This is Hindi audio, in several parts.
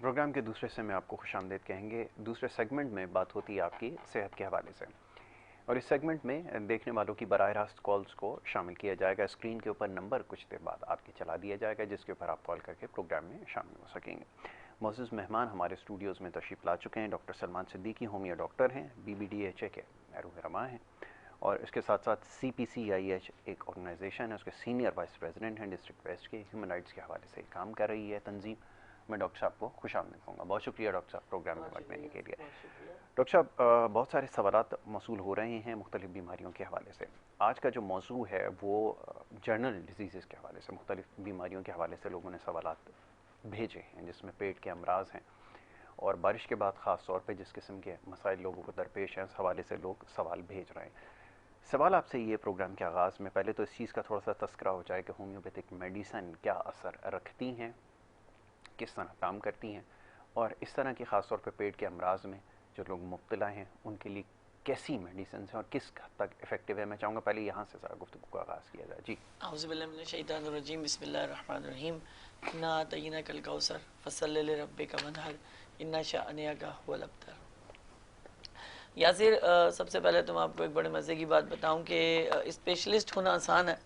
प्रोग्राम के दूसरे से में आपको खुशामदीद कहेंगे। दूसरे सेगमेंट में बात होती है आपकी सेहत के हवाले से, और इस सेगमेंट में देखने वालों की बराह रास्त कॉल्स को शामिल किया जाएगा। स्क्रीन के ऊपर नंबर कुछ देर बाद आपके चला दिया जाएगा, जिसके ऊपर आप कॉल करके प्रोग्राम में शामिल हो सकेंगे। मौजूद मेहमान हमारे स्टूडियोज़ में तशरीफ़ ला चुके हैं। Doctor Salman Siddiqui homeo doctor हैं, BBDHA के रूह रमा हैं, और इसके साथ साथ CPCIH एक ऑर्गेनाइजेशन है, उसके सीनियर वाइस प्रेसिडेंट हैं। डिस्ट्रिक्ट वेस्ट के ह्यूमन राइट्स के हवाले से काम कर रही है तंजीम। मैं डॉक्टर साहब को खुशामदीद कहूँगा। बहुत शुक्रिया डॉक्टर साहब प्रोग्राम में वक्त देने के लिए। डॉक्टर साहब, बहुत सारे सवालात मौसूल हो रहे हैं मुख्तलिफ बीमारियों के हवाले से। आज का जो मौजू है वो जर्नल डिजीज़ के हवाले से, मुख्तलिफ बीमारियों के हवाले से लोगों ने सवालात भेजे हैं, जिसमें पेट के अमराज हैं, और बारिश के बाद ख़ास तौर पे जिस किस्म के मसाइल लोगों को दरपेश हैं, उस हवाले से लोग सवाल भेज रहे हैं। सवाल आपसे ये प्रोग्राम के आगाज़ में पहले तो इस चीज़ का थोड़ा सा तस्करा हो जाए कि होम्योपैथिक मेडिसिन क्या असर रखती हैं, किस तरह काम करती हैं, और इस तरह की ख़ास तौर पे पेट के अमराज में जो लोग मुब्तला हैं उनके लिए कैसी मेडिसिन हैं और किस हद तक इफ़ेक्टिव है। मैं चाहूँगा पहले यहाँ से ज़रा गुफ्तगू का आगाज़ किया जाए। जी। औज़ुबिल्लाहिमिनश्शैतानिर्रजीम, बिस्मिल्लाहिर्रहमानिर्रहीम। इन्ना अतैनाकल कौसर फसल्लि लिरब्बिका वन्हर, इन्ना शानिअका हुवल अब्तर। यासिर, सबसे पहले तो मैं आपको एक बड़े मज़े की बात बताऊं कि स्पेशलिस्ट होना आसान है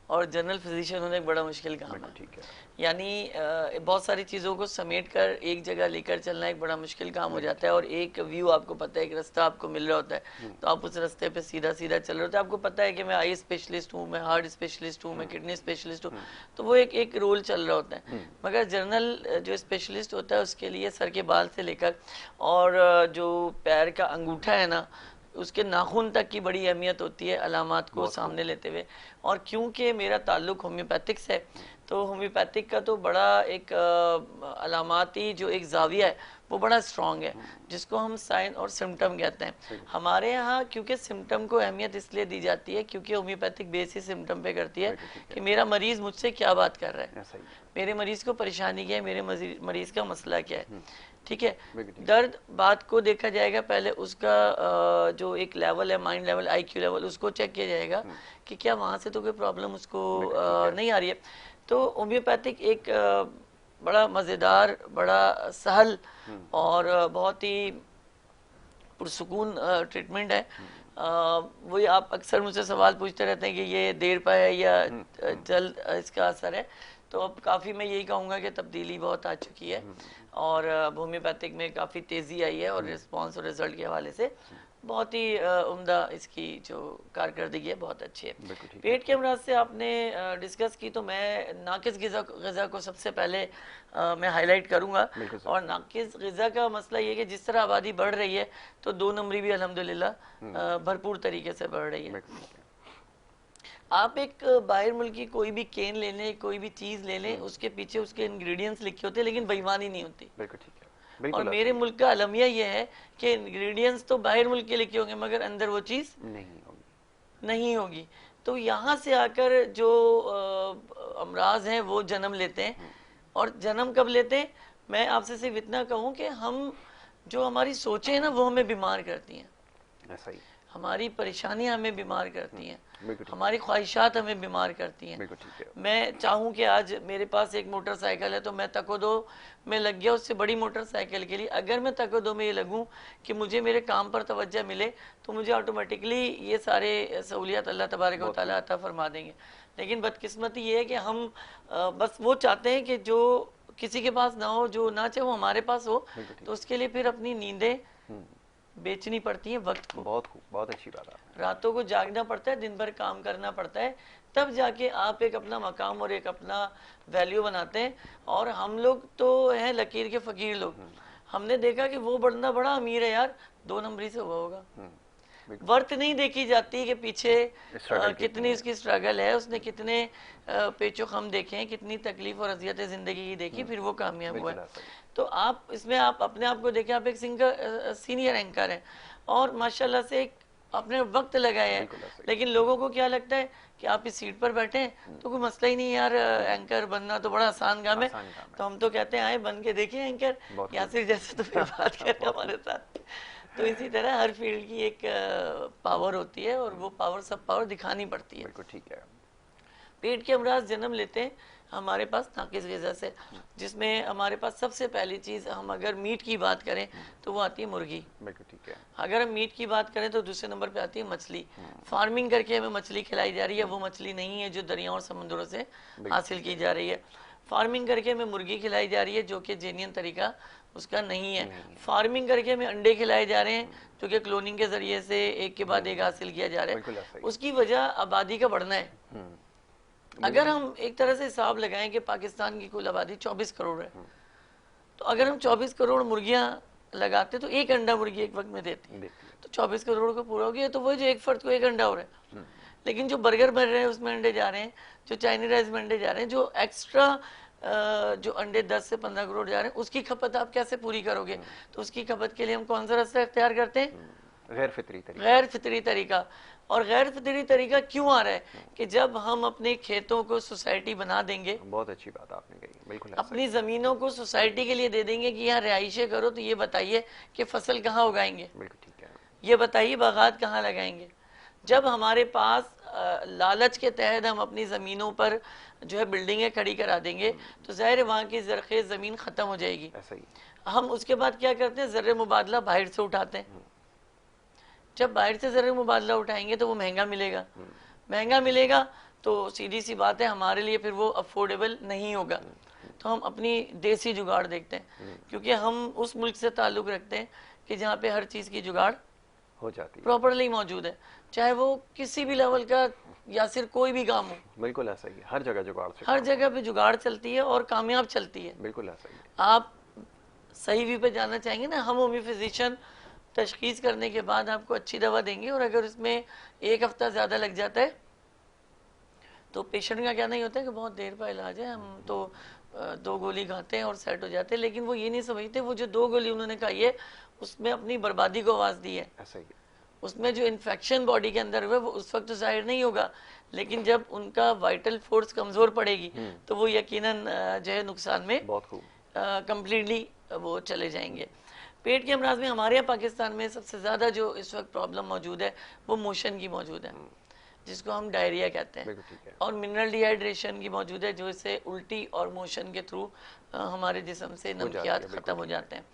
और जनरल फिजिशियन होना एक बड़ा मुश्किल काम है। ठीक है। यानी बहुत सारी चीज़ों को समेट कर एक जगह लेकर चलना एक बड़ा मुश्किल काम हो जाता है, और एक व्यू आपको पता है, एक रास्ता आपको मिल रहा होता है, तो आप उस रास्ते पे सीधा सीधा चल रहे होते हैं। आपको पता है कि मैं आई स्पेशलिस्ट हूँ, मैं हार्ट स्पेशलिस्ट हूँ, मैं किडनी स्पेशलिस्ट हूँ, तो वो एक एक रोल चल रहा होता है। मगर जनरल जो स्पेशलिस्ट होता है उसके लिए सर के बाल से लेकर और जो पैर का अंगूठा है ना, उसके नाखून तक की बड़ी अहमियत होती है अलामात को सामने लेते हुए। और क्योंकि मेरा ताल्लुक होम्योपैथिक से है, तो होम्योपैथिक का तो बड़ा एक अलामाती जो एक जाविया है वो बड़ा स्ट्रॉन्ग है, जिसको हम साइन और सिम्टम कहते हैं। हमारे यहाँ क्योंकि सिम्टम को अहमियत इसलिए दी जाती है क्योंकि होम्योपैथिक बेस ही सिम्टम पे करती है कि मेरा मरीज़ मुझसे क्या बात कर रहा है, मेरे मरीज़ को परेशानी क्या है, मेरे मरीज़ का मसला क्या है। ठीक है, दर्द बात को देखा जाएगा, पहले उसका जो एक लेवल है, माइंड लेवल, IQ लेवल, उसको चेक किया जाएगा कि क्या वहाँ से तो कोई प्रॉब्लम उसको नहीं आ रही है। तो होम्योपैथिक एक बड़ा मज़ेदार, बड़ा सहल और बहुत ही पुरसुकून ट्रीटमेंट है। वही आप अक्सर मुझसे सवाल पूछते रहते हैं कि ये देर पर है या जल्द इसका असर है। तो अब काफ़ी मैं यही कहूँगा कि तब्दीली बहुत आ चुकी है, और अब होम्योपैथिक में काफ़ी तेज़ी आई है, और रिस्पांस और रिजल्ट के हवाले से बहुत ही उम्दा इसकी जो कारकर्दगी है बहुत अच्छी है। पेट के अमराज से आपने डिस्कस की, तो मैं नाकिस ग़िज़ा को सबसे पहले मैं हाईलाइट करूँगा। और नाकिस ग़िज़ा का मसला ये कि जिस तरह आबादी बढ़ रही है तो 2 नंबरी भी अल्हम्दुलिल्लाह भरपूर तरीके से बढ़ रही है। आप एक बाहर मुल्क की कोई भी केन ले लें, कोई भी चीज़ ले लें, उसके पीछे उसके इंग्रेडिएंट्स लिखे होते हैं, लेकिन बेईमानी नहीं होती। बिल्कुल ठीक है। और मेरे मुल्क का अलमिया ये है कि इंग्रेडिएंट्स तो बाहर मुल्क के लिखे होंगे मगर अंदर वो चीज़ नहीं होगी। तो यहाँ से आकर जो अमराज हैं वो जन्म लेते हैं। और जन्म कब लेते हैं? मैं आपसे सिर्फ इतना कहूँ कि हम जो हमारी सोचें हैं ना, वो हमें बीमार करती हैं। ऐसा ही हमारी परेशानियां हमें बीमार करती हैं, हमारी ख्वाहिशात हमें बीमार करती हैं। मैं चाहूँ कि आज मेरे पास एक मोटरसाइकिल है तो मैं तको-दो में लग गया उससे बड़ी मोटरसाइकिल के लिए। अगर मैं तको-दो में ये लगूँ कि मुझे मेरे काम पर तवज्जो मिले, तो मुझे ऑटोमेटिकली ये सारे सहूलियत अल्लाह तबारक व तआला अता फरमा देंगे। लेकिन बदकिस्मती ये है कि हम बस वो चाहते हैं कि जो किसी के पास ना हो, जो ना चाहे वो हमारे पास हो, तो उसके लिए फिर अपनी नींदें बेचनी पड़ती है, वक्त को। बहुत अच्छी बात है। रातों को जागना पड़ता है, दिन भर काम करना पड़ता है, तब जाके आप एक अपना मकाम और एक अपना वैल्यू बनाते हैं। और हम लोग तो हैं लकीर के फकीर लोग। हमने देखा कि वो बंदा बड़ा अमीर है यार, 2 नंबरी से हुआ होगा। वर्थ नहीं देखी जाती कि पीछे कितनी इसकी स्ट्रगल है, उसने कितने पेचो खम देखे हैं, कितनी तकलीफ और अजियतें ज़िंदगी की देखी, फिर वो कामयाब हुआ है। तो आप इसमें आप अपने आप को देखें, आप एक सीनियर एंकर हैं और माशाल्लाह से एक आपने वक्त लगाया है, लेकिन लोगों को क्या लगता है कि आप इस सीट पर बैठे हैं तो कोई मसला ही नहीं यार, एंकर बनना तो बड़ा आसान काम है। तो हम तो कहते हैं आए बन के देखिए एंकर, यासिर जैसे तो फिर बात करें हमारे साथ। तो इसी तरह हर फील्ड की एक पावर होती है और वो पावर सब पावर दिखानी पड़ती है। बिल्कुल ठीक है। पेट के अमराज जन्म लेते हैं हमारे पास नाकिस ग़िज़ा से, जिसमें हमारे पास सबसे पहली चीज़, हम अगर मीट की बात करें तो वो आती है मुर्गी। बिल्कुल ठीक है। अगर हम मीट की बात करें तो दूसरे नंबर पे आती है मछली। फार्मिंग करके हमें मछली खिलाई जा रही है, वो मछली नहीं है जो दरियाओं और समुद्रों से हासिल की जा रही है। फार्मिंग करके हमें मुर्गी खिलाई जा रही है जो कि जेन्युइन तरीका उसका नहीं है। फार्मिंग करके हमें अंडे खिलाए जा रहे हैं जो कि क्लोनिंग के जरिए से एक के बाद एक हासिल किया जा रहा है। उसकी वजह आबादी का बढ़ना है। अगर हम एक तरह से हिसाब लगाएं कि पाकिस्तान की कुल आबादी 24 करोड़ है, तो अगर हम 24 करोड़ मुर्गियां लगाते तो एक अंडा मुर्गी एक वक्त में देती, तो 24 करोड़ को पूरा हो गया। तो वही जो एक फर्द को एक अंडा हो रहा है, लेकिन जो बर्गर बन रहे हैं उसमें अंडे जा रहे हैं, जो चाइनीज राइस में अंडे जा रहे हैं, जो एक्स्ट्रा जो अंडे 10 से 15 करोड़ जा रहे हैं, उसकी खपत आप कैसे पूरी करोगे? तो उसकी खपत के लिए हम कौन सा रास्ता इख्तियार करते हैं? गैर फितरी तरीका। गैर फितरी तरीका। और गैर फितरी तरीका क्यों आ रहा है? कि जब हम अपने खेतों को सोसाइटी बना देंगे, बहुत अच्छी बात आपने कही, बिल्कुल अपनी ज़मीनों को सोसाइटी के लिए दे देंगे कि यहाँ रिहाइशें करो, तो ये बताइए कि फसल कहाँ उगाएंगे, बिल्कुल ठीक है, ये बताइए बागात कहाँ लगाएंगे। जब हमारे पास लालच के तहत हम अपनी ज़मीनों पर जो है बिल्डिंगें खड़ी करा देंगे, तो ज़ाहिर है वहाँ की ज़रख़ेज़ ज़मीन ख़त्म हो जाएगी। ऐसा ही। हम उसके बाद क्या करते हैं? ज़र्रे मुबादला बाहर से उठाते हैं। जब बाहर से ज़र्रे मुबादला उठाएंगे तो वो महंगा मिलेगा, महंगा मिलेगा तो सीधी सी बात है हमारे लिए फिर वो अफोर्डेबल नहीं होगा। तो हम अपनी देसी जुगाड़ देखते हैं, क्योंकि हम उस मुल्क से ताल्लुक़ रखते हैं कि जहाँ पे हर चीज़ की जुगाड़ हो जाती है, प्रॉपरली मौजूद है, चाहे वो किसी भी लेवल का या सिर्फ कोई भी काम हो। बिल्कुल ऐसा ही, हर जगह जुगाड़ से, हर जगह पे जुगाड़ चलती है और कामयाब चलती है। बिल्कुल ऐसा ही। आप सही व्यू पे जाना चाहेंगे ना, हम होम्यो फिजिशियन तशखीस करने के बाद आपको अच्छी दवा देंगे, और अगर उसमें एक हफ्ता ज़्यादा लग जाता है तो पेशेंट का क्या नहीं होता है कि बहुत देर का इलाज है, हम तो 2 गोली खाते हैं और सेट हो जाते हैं। लेकिन वो ये नहीं समझते वो जो 2 गोली उन्होंने खाई है उसमें अपनी बर्बादी को आवाज़ दी है। ऐसा ही। उसमें जो इन्फेक्शन बॉडी के अंदर हुआ वो उस वक्त तो जाहिर नहीं होगा, लेकिन जब उनका वाइटल फोर्स कमज़ोर पड़ेगी तो वो यकीनन जो है नुकसान में बहुत खूब कम्प्लीटली वो चले जाएंगे। पेट के अमराज में हमारे यहाँ पाकिस्तान में सबसे ज़्यादा जो इस वक्त प्रॉब्लम मौजूद है वो मोशन की मौजूद है, जिसको हम डायरिया कहते हैं, और मिनरल डिहाइड्रेशन की मौजूद है, जो इससे उल्टी और मोशन के थ्रू हमारे जिस्म से नमकियात ख़त्म हो जाते हैं।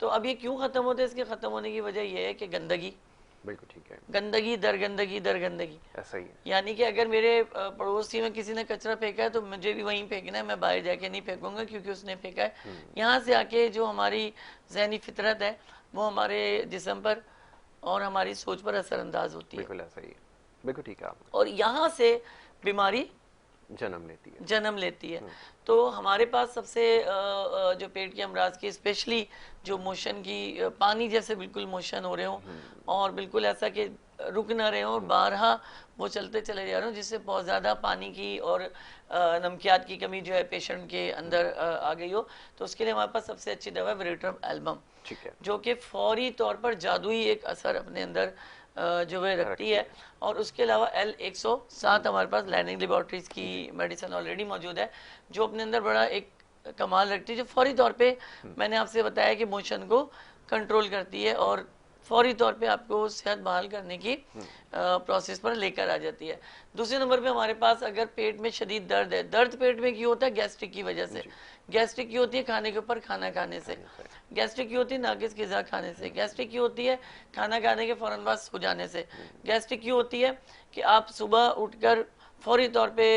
तो अब ये क्यों ख़त्म होते हैं? इसके ख़त्म होने की वजह यह है कि गंदगी, बिल्कुल ठीक है, गंदगी दर गंदगी दर गंदगी। ऐसा ही है। यानी कि अगर मेरे पड़ोसी में किसी ने कचरा फेंका है तो मुझे भी वहीं फेंकना है, मैं बाहर जाके नहीं फेंकूंगा क्योंकि उसने फेंका है। यहाँ से आके जो हमारी जहनी फितरत है वो हमारे जिस्म पर और हमारी सोच पर असरअंदाज होती है। बिल्कुल ऐसा ही है, बिल्कुल ठीक है। और यहाँ से बीमारी जन्म लेती है। तो हमारे पास सबसे जो पेट के अमराज की स्पेशली जो मोशन की पानी जैसे बिल्कुल मोशन हो रहे हों और बिल्कुल ऐसा कि रुक ना रहे हों और बारहा वो चलते चले जा रहे हों, जिससे बहुत ज़्यादा पानी की और नमकियात की कमी जो है पेशेंट के अंदर आ गई हो, तो उसके लिए हमारे पास सबसे अच्छी दवा है विरेट्रम एल्बम, जो कि फौरी तौर पर जादुई एक असर अपने अंदर जो है रखती है। और उसके अलावा L107 हमारे पास लैनिंग लेबोरेटरीज की मेडिसिन ऑलरेडी मौजूद है, जो अपने अंदर बड़ा एक कमाल रखती है, जो फौरी तौर पे मैंने आपसे बताया कि मोशन को कंट्रोल करती है और फौरी तौर पे आपको सेहत बहाल करने की प्रोसेस पर लेकर आ जाती है। दूसरे नंबर पे हमारे पास अगर पेट में शदीद दर्द है, दर्द पेट में क्यों होता है? गैस्ट्रिक की वजह से। गैस्ट्रिक क्यों होती है? खाने के ऊपर खाना खाने से। गैस्ट्रिक क्यों होती है? नाकिस ग़िज़ा खाने से। गैस्ट्रिक क्यों होती है? खाना खाने के फ़ौरन बाद सो जाने से। गैस्ट्रिक क्यों होती है? कि आप सुबह उठकर फौरी तौर पे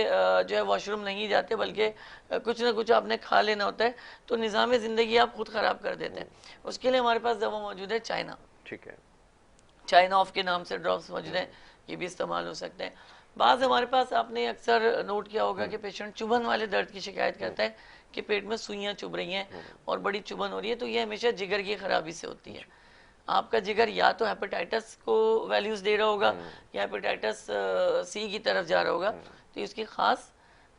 जो है वॉशरूम नहीं जाते, बल्कि कुछ ना कुछ आपने खा लेना होता है, तो निज़ाम ज़िंदगी आप खुद ख़राब कर देते हैं। उसके लिए हमारे पास दवा मौजूद है चाइना, ठीक है, चाइना ऑफ के नाम से ड्रॉप्स मौजूद हैं, ये भी इस्तेमाल हो सकते हैं। बाज़ हमारे पास आपने अक्सर नोट किया होगा कि पेशेंट चुभन वाले दर्द की शिकायत करता है कि पेट में सुइयाँ चुभ रही हैं और बड़ी चुभन हो रही है, तो ये हमेशा जिगर की खराबी से होती है। आपका जिगर या तो हेपेटाइटिस को वैल्यूज दे रहा होगा या हेपेटाइटिस C की तरफ जा रहा होगा, तो इसकी ख़ास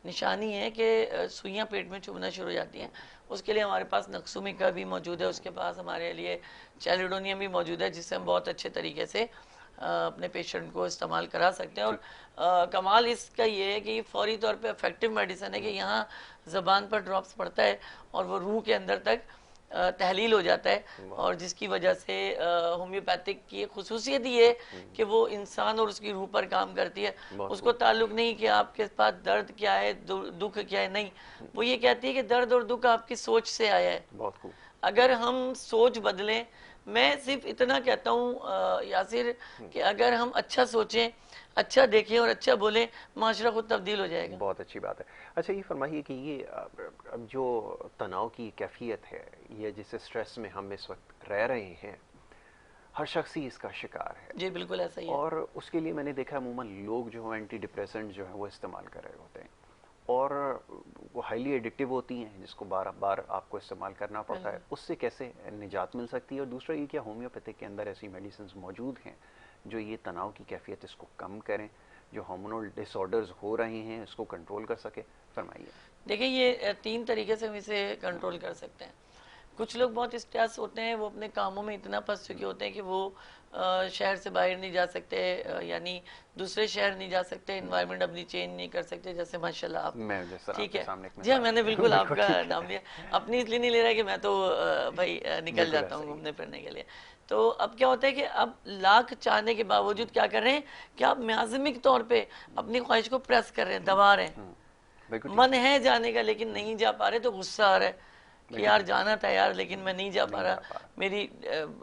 निशानी है कि सुइयाँ पेट में चुभना शुरू हो जाती हैं। उसके लिए हमारे पास नक्सुमिका भी मौजूद है, उसके पास हमारे लिए चैलिडोनियम भी मौजूद है, जिससे हम बहुत अच्छे तरीके से अपने पेशेंट को इस्तेमाल करा सकते हैं। और कमाल इसका ये है कि फौरी तौर पे इफेक्टिव मेडिसिन है कि यहाँ ज़बान पर ड्रॉप्स पड़ता है और वो रूह के अंदर तक तहलील हो जाता है, और जिसकी वजह से होम्योपैथिक की एक खुसूसियत ये है कि वो इंसान और उसकी रूह पर काम करती है। उसको ताल्लुक नहीं कि आपके पास दर्द क्या है, दुख क्या है, नहीं, वो ये कहती है कि दर्द और दुख आपकी सोच से आया है। बहुत खूब। अगर हम सोच बदलें, मैं सिर्फ इतना कहता हूँ यासिर, कि अगर हम अच्छा सोचें, अच्छा देखें और अच्छा बोलें, माशरा खुद तब्दील हो जाएगा। बहुत अच्छी बात है। अच्छा, ये फरमाइए कि ये अब जो तनाव की कैफियत है, या जिस स्ट्रेस में हम इस वक्त रह रहे हैं, हर शख्स ही इसका शिकार है। जी बिल्कुल ऐसा ही है। और उसके लिए मैंने देखा अमूमन लोग जो है एंटी डिप्रेसेंट जो है वो इस्तेमाल कर रहे होते हैं, और वो हाईली एडिक्टिव होती हैं, जिसको बार बार आपको इस्तेमाल करना पड़ता है। उससे कैसे निजात मिल सकती है? और दूसरा ये, क्या होम्योपैथिक के अंदर ऐसी मेडिसिन मौजूद हैं जो ये तनाव की कैफियत इसको कम करें, जो हार्मोनल डिसऑर्डर्स हो रहे हैं इसको कंट्रोल कर सके? फरमाइए। देखिए, ये 3 तरीके से हम इसे कंट्रोल कर सकते हैं। कुछ लोग बहुत स्ट्रेस होते हैं, वो अपने कामों में इतना फंस चुके होते हैं कि वो शहर से बाहर नहीं जा सकते, यानी दूसरे शहर नहीं जा सकते, इन्वायरमेंट अपनी चेंज नहीं कर सकते, जैसे माशाल्लाह आप। ठीक है जी हाँ, मैंने बिल्कुल आपका नाम लिया, अपनी इसलिए नहीं ले रहा है कि मैं तो भाई निकल जाता हूँ घूमने फिरने के लिए। तो अब क्या होता है कि अब लाख चाहने के बावजूद क्या कर रहे हैं कि आप म्याज़मिक तौर पे अपनी ख्वाहिश को प्रेस कर रहे हैं, दबा रहे हैं। मन है जाने का लेकिन नहीं जा पा रहे, तो गुस्सा आ रहा है कि यार जाना था यार, लेकिन मैं नहीं जा पा रहा,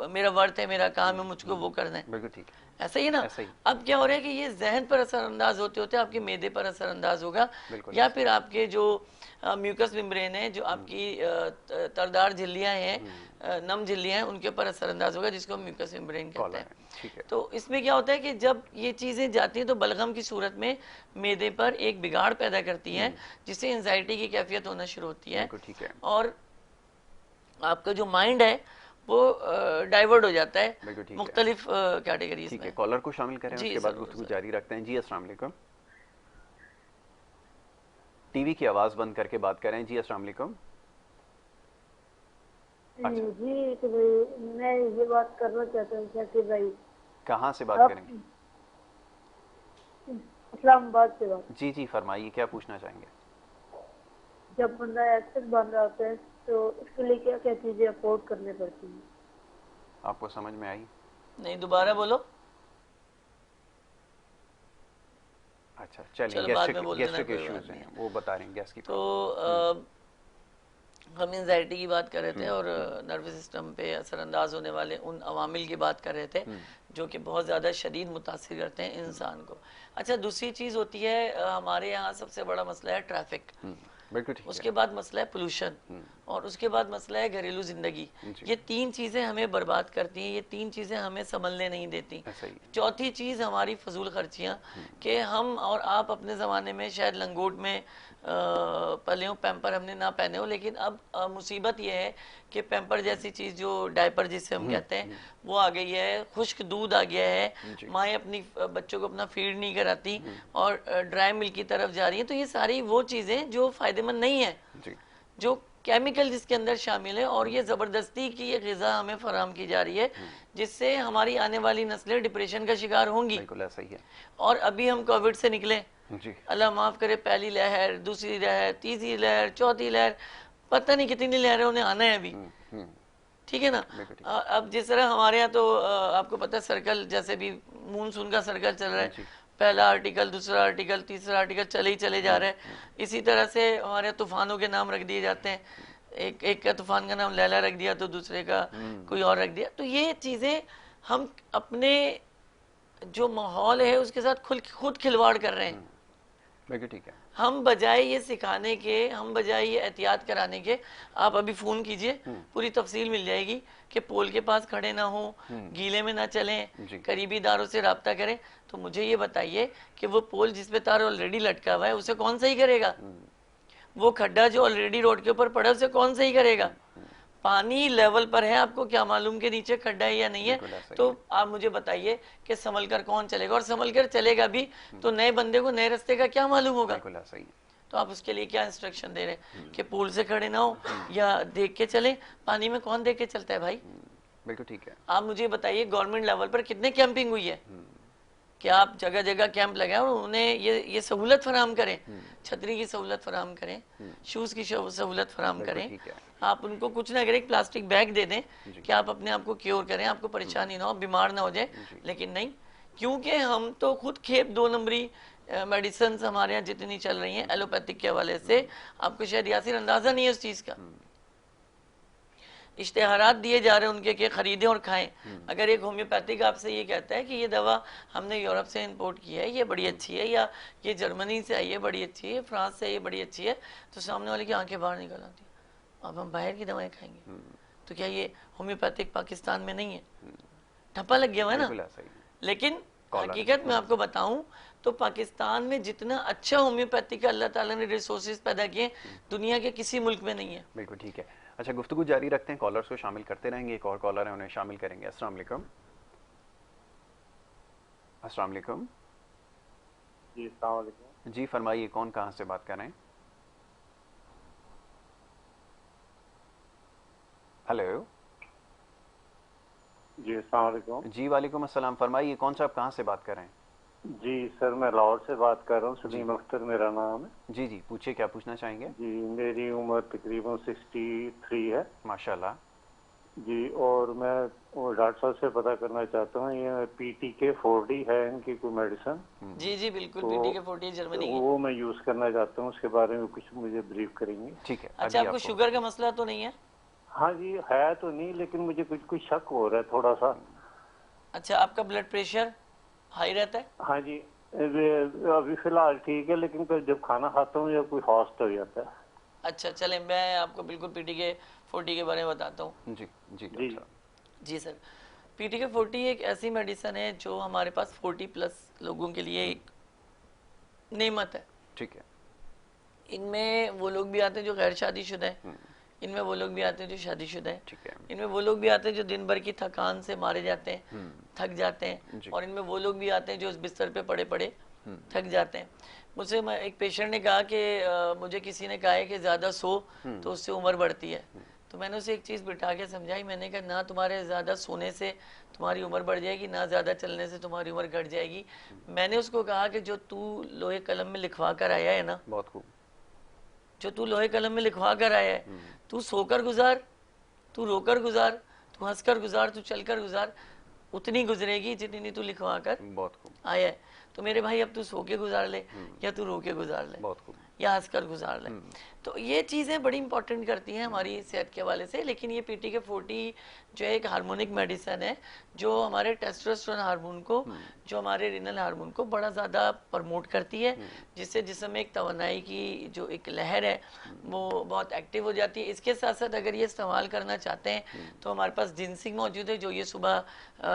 मेरा वर्थ है, मेरा काम है, मुझको वो करना है। बिल्कुल ठीक है। ऐसा ही है ना। अब क्या हो रहा है कि ये जहन पर असरअंदाज होते होते आपके मैदे पर असरअंदाज होगा, या फिर आपके जो म्यूकस मेम्ब्रेन है, जो आपकी तरदार झिल्लियां हैं, नम झिल्लियां हैं, उनके ऊपर असरअंदाज होगा, जिसको म्यूकस मेम्ब्रेन कहते हैं। तो इसमें क्या होता है कि जब ये चीज़ें जाती हैं तो बलगम की सूरत में मैदे पर एक बिगाड़ पैदा करती हैं, जिससे एंजाइटी की कैफियत होना शुरू होती है, और आपका जो माइंड है वो डाइवर्ट हो जाता है मुख्तलिफ कैटेगरीज में। कॉलर को शामिल करें, उसके बाद गुफ्तगू जारी रखते हैं। जी अस्सलाम वालेकुम। टीवी की आवाज़ बंद करके बात करें। जी अस्सलाम वालेकुम। जी तो भाई मैं ये बात करना चाहता हूँ कि भाई कहाँ से बात करेंगे? इस्लामाबाद से बात। जी जी फरमाइए, क्या पूछना चाहेंगे? जब बंदा एक्सेस बन रहा होता है तो उसके लिए क्या क्या चीजें अफोर्ड करनी पड़ती हैं? आपको समझ में आई? नहीं, दोबारा बोलो। अच्छा चलिए, गैस्ट्रिक इश्यूज हैं वो बता रहे हैं, गैस की। तो हम एंजाइटी की बात कर रहे थे और नर्वस सिस्टम पे असरअंदाज होने वाले उन अवामिल की बात कर रहे थे जो कि बहुत ज़्यादा शदीद मुतासिर करते हैं इंसान को। अच्छा, दूसरी चीज़ होती है, हमारे यहाँ सबसे बड़ा मसला है ट्रैफिक, उसके बाद मसला है पोल्यूशन, और उसके बाद मसला है घरेलू जिंदगी। ये 3 चीज़ें हमें बर्बाद करती हैं, ये 3 चीज़ें हमें संभलने नहीं देती। चौथी चीज़ हमारी फजूल खर्चियाँ, कि हम और आप अपने ज़माने में शायद लंगोट में पले हो, पैम्पर हमने ना पहने हो, लेकिन अब मुसीबत ये है कि पैम्पर जैसी चीज़, जो डायपर जिसे हम कहते हैं, वो आ गई है, खुश्क दूध आ गया है, माएँ अपनी बच्चों को अपना फीड नहीं कराती और ड्राई मिल्क की तरफ जा रही हैं। तो ये सारी वो चीज़ें जो फ़ायदेमंद नहीं है, जो केमिकल जिसके अंदर शामिल है, और ये ज़बरदस्ती की ये ग़िज़ा हमें फराहम की जा रही है, जिससे हमारी आने वाली नस्लें डिप्रेशन का शिकार होंगी। बिल्कुल ऐसा ही है। और अभी हम कोविड से निकले, अल्लाह माफ़ करे, पहली लहर, दूसरी लहर, तीसरी लहर, चौथी लहर, पता नहीं कितनी लहरें उन्हें आना है अभी। ठीक है ना। अब जिस तरह हमारे यहाँ तो आपको पता है सर्कल, जैसे भी मूनसून का सर्कल चल रहा है, पहला आर्टिकल, दूसरा आर्टिकल, तीसरा आर्टिकल चले ही चले जा रहे हैं। इसी तरह से हमारे तूफानों के नाम रख दिए जाते हैं, एक का तूफान का नाम लैला रख दिया तो दूसरे का कोई और रख दिया। तो ये चीज़ें हम अपने जो माहौल है उसके साथ खुद खिलवाड़ कर रहे हैं। ठीक है। हम बजाय ये सिखाने के, हम बजाय ये एहतियात कराने के, आप अभी फ़ोन कीजिए, पूरी तफसील मिल जाएगी कि पोल के पास खड़े ना हो, गीले में ना चलें, करीबी इदारों से रब्ता करें। तो मुझे ये बताइए कि वो पोल जिस पे तार ऑलरेडी लटका हुआ है उसे कौन सही करेगा? वो खड्डा जो ऑलरेडी रोड के ऊपर पड़ा है उसे कौन सही करेगा? पानी लेवल पर है, आपको क्या मालूम के नीचे खड्डा है या नहीं है? तो आप मुझे बताइए कि संभल कर कौन चलेगा, और संभल कर चलेगा भी तो नए बंदे को नए रास्ते का क्या मालूम होगा? तो आप उसके लिए क्या इंस्ट्रक्शन दे रहे हैं कि पूल से खड़े ना हो या देख के चले? पानी में कौन देख के चलता है भाई? बिल्कुल ठीक है। आप मुझे बताइए गवर्नमेंट लेवल पर कितने कैंपिंग हुई है, कि आप जगह जगह कैंप लगाएं और उन्हें ये सहूलत फराम करें, छतरी की सहूलत फराम करें, शूज़ की सहूलत फराम बिल्कुल करें। ठीक है। आप उनको कुछ ना करें, एक प्लास्टिक बैग दे दें कि आप अपने आप को क्योर करें, आपको परेशानी ना हो, बीमार ना हो जाए। लेकिन नहीं, क्योंकि हम तो खुद खेप 2 नंबरी मेडिसिन हमारे यहाँ जितनी चल रही हैं एलोपैथिक के हवाले से, आपको शायद यासिर अंदाजा नहीं है उस चीज़ का। इश्तेहारात दिए जा रहे हैं उनके कि खरीदें और खाएं। अगर एक होम्योपैथिक आपसे ये कहता है कि ये दवा हमने यूरोप से इंपोर्ट की है, ये बड़ी अच्छी है, या ये जर्मनी से आई है बड़ी अच्छी है, फ्रांस से ये बड़ी अच्छी है, तो सामने वाले की आंखें बाहर निकल आती है, अब हम बाहर की दवाएं खाएंगे। तो क्या ये होम्योपैथिक पाकिस्तान में नहीं है? ठप्पा लग गया हुआ है ना। लेकिन हकीकत में आपको बताऊं तो पाकिस्तान में जितना अच्छा होम्योपैथी का अल्लाह ताला ने रिसोर्सेज पैदा किए दुनिया के किसी मुल्क में नहीं है। बिल्कुल ठीक है। अच्छा, गुफ्तगू जारी रखते हैं, कॉलर्स को शामिल करते रहेंगे। एक और कॉलर है, उन्हें शामिल करेंगे। अस्सलाम वालेकुम। अस्सलाम वालेकुम। जी अस्सलाम वालेकुम। जी फरमाइए, कौन कहाँ से बात कर रहे हैं? हेलो जी अस्सलाम वालेकुम। जी वालेकुम अस्सलाम। फरमाइए, कौन सा, आप कहाँ से बात कर रहे हैं? जी सर, मैं लाहौर से बात कर रहा हूँ, सलीम अख्तर मेरा नाम है। जी जी, पूछिए, क्या पूछना चाहेंगे? जी, मेरी उम्र तकरीबन 63 है। माशाल्लाह। जी, और मैं डॉक्टर साहब से पता करना चाहता हूँ, ये PTK 4D है इनकी कोई मेडिसिन? जी जी बिल्कुल, तो PTK 40 जर्मनी की। वो मैं यूज करना चाहता हूँ, उसके बारे में कुछ मुझे ब्रीफ करेंगे? ठीक है। अच्छा, आपको शुगर का मसला तो नहीं है? हाँ जी, है तो नहीं, लेकिन मुझे कुछ शक हो रहा है थोड़ा सा। अच्छा, आपका ब्लड प्रेशर हाई रहता है? हाँ जी, अभी फिलहाल ठीक है, लेकिन फिर जब खाना खाता हूँ या कोई फास्ट हो जाता है। अच्छा, चलें मैं आपको बिल्कुल PTK 40 के बारे में बताता हूँ। जी जी जी जी सर, PTK 40 एक ऐसी मेडिसिन है जो हमारे पास 40+ लोगों के लिए एक नेमत है। ठीक है। इनमें वो लोग भी आते हैं जो गैर शादीशुदा हैं, इनमें वो लोग भी आते हैं जो शादीशुदा हैं, ठीक है। इनमें वो लोग भी आते हैं जो दिन भर की थकान से मारे जाते हैं, थक जाते हैं, और इनमें वो लोग भी आते हैं जो इस बिस्तर पे पड़े पड़े थक जाते हैं। मुझसे एक पेशेंट ने कहा कि मुझे किसी ने कहा है कि ज़्यादा सो तो उससे उम्र बढ़ती है। तो मैंने उसे एक चीज़ बिठा के समझाई, मैंने कहा ना तुम्हारे ज़्यादा सोने से तुम्हारी उम्र बढ़ जाएगी, ना ज़्यादा चलने से तुम्हारी उम्र घट जाएगी। मैंने उसको कहा कि जो तू लोहे कलम में लिखवा कर आया है ना, बहुत खूब। जो तू लोहे कलम में लिखवा कर आया है, तू सोकर गुजार, तू रोकर गुजार, तू हंसकर गुजार, तू चलकर गुजार, उतनी गुजरेगी जितनी तू लिखवा कर बहुत खूब। आया है। तो मेरे भाई अब तू सो के गुजार ले या तू रो के गुजार ले बहुत खूब। या हंसकर गुजार ले। तो ये चीज़ें बड़ी इंपॉर्टेंट करती हैं हमारी सेहत के हवाले से। लेकिन ये PTK 40 जो है एक हार्मोनिक मेडिसिन है जो हमारे टेस्टोस्टेरोन हार्मोन को, जो हमारे रिनल हार्मोन को बड़ा ज़्यादा प्रमोट करती है, जिससे जिस्म में एक तवानाई की जो एक लहर है वो बहुत एक्टिव हो जाती है। इसके साथ साथ अगर ये इस्तेमाल करना चाहते हैं तो हमारे पास जिनसिंग मौजूद है जो ये सुबह